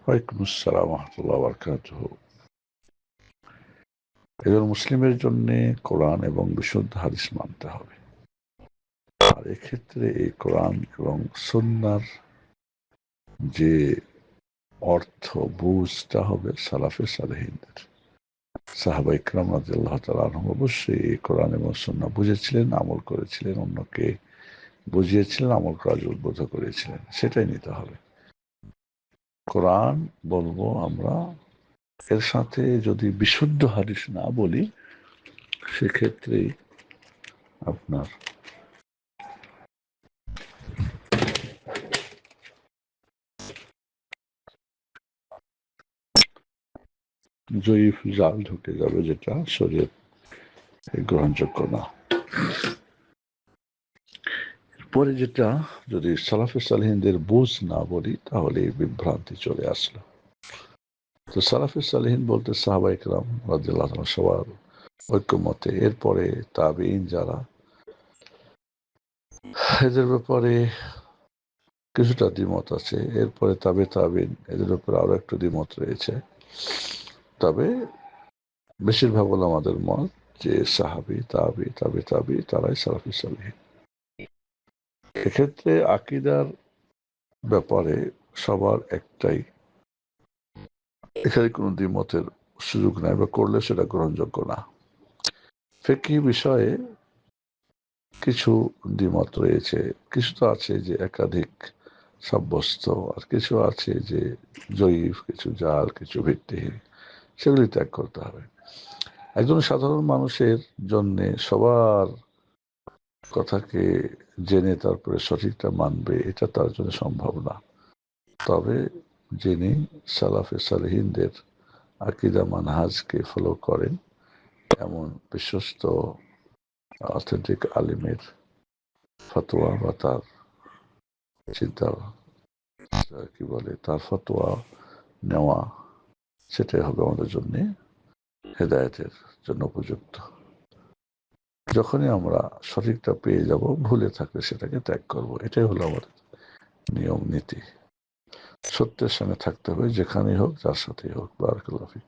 ওয়ালাইকুম আসসালাম ওয়া রাহমাতুল্লাহি ওয়া বারাকাতুহু। একজন মুসলিমের জন্য কোরআন এবং বিশুদ্ধ হাদিস মানতে হবে। আর এক্ষেত্রে এই কোরআন এবং সুন্নাহর যে অর্থ বুঝটা হবে সালাফে সালেহিনদের। সাহাবা ইকরাম রাদিয়াল্লাহু তাআলা আনহুম অবশ্যই এই কোরআন এবং সুন্নাহ বুঝেছিলেন, আমল করেছিলেন, অন্যকে বুঝিয়েছিলেন, আমল করার উদ্বুদ্ধ করেছিলেন। সেটাই নিতে হবে। কোরআন বলবো আমরা, এর সাথে যদি বিশুদ্ধ হাদিস না বলি সেক্ষেত্রে আপনার জয়ীফ জাল ঢুকে যাবে, যেটা শরীয়ত গ্রহণযোগ্য না। পরে যেটা যদি সালাফে সালেহিনদের বুঝ না বলি তাহলে বিভ্রান্তি চলে আসলো। তো সালাফে সালেহিন বলতে সাহাবা ইকরাম রাদিয়াল্লাহু তাআলা সবার ঐক্যমতে, এরপরে তাবেঈন যারা, এদের ব্যাপারে কিছুটা দ্বিমত আছে, এরপরে তাবেঈন এদের ব্যাপারে আরো একটু দ্বিমত রয়েছে। তবে বেশিরভাগ হলো আমাদের মত যে সাহাবী তাবি তারাই সালাফে সালেহিন। এক্ষেত্রে আকীদার ব্যাপারে সবার একটাই, এখানে কোনো দ্বিমতের সুযোগ নাই, বা করলে সেটা গ্রহণযোগ্য না। ফিকহি বিষয়ে কিছু দ্বিমত রয়েছে, কিছু তো আছে যে একাধিক সাব্যস্ত, আর কিছু আছে যে জয়ীফ, কিছু জাল, কিছু ভিত্তিহীন, সেগুলি ত্যাগ করতে হবে। একজন সাধারণ মানুষের জন্য সবার কথাকে জেনে তারপরে সঠিকটা মানবে, এটা তার জন্য সম্ভব না। তবে যিনি সালাফে সালেহিনদের আকীদা মানহাজকে ফলো করেন, এমন বিশ্বস্ত অথেন্টিক আলিমের ফতোয়া বা তার চিন্তা, কি বলে, তার ফতোয়া নেওয়া, সেটাই হবে আমাদের জন্য হেদায়েতের জন্য উপযুক্ত। যখনই আমরা সঠিকটা পেয়ে যাব, ভুলে থাকলে সেটাকে ত্যাগ করব। এটাই হলো আমাদের নিয়ম নীতি। সত্যের সঙ্গে থাকতে হবে, যেখানেই হোক, যার সাথেই হোক। বারাকাল্লাহু ফিক।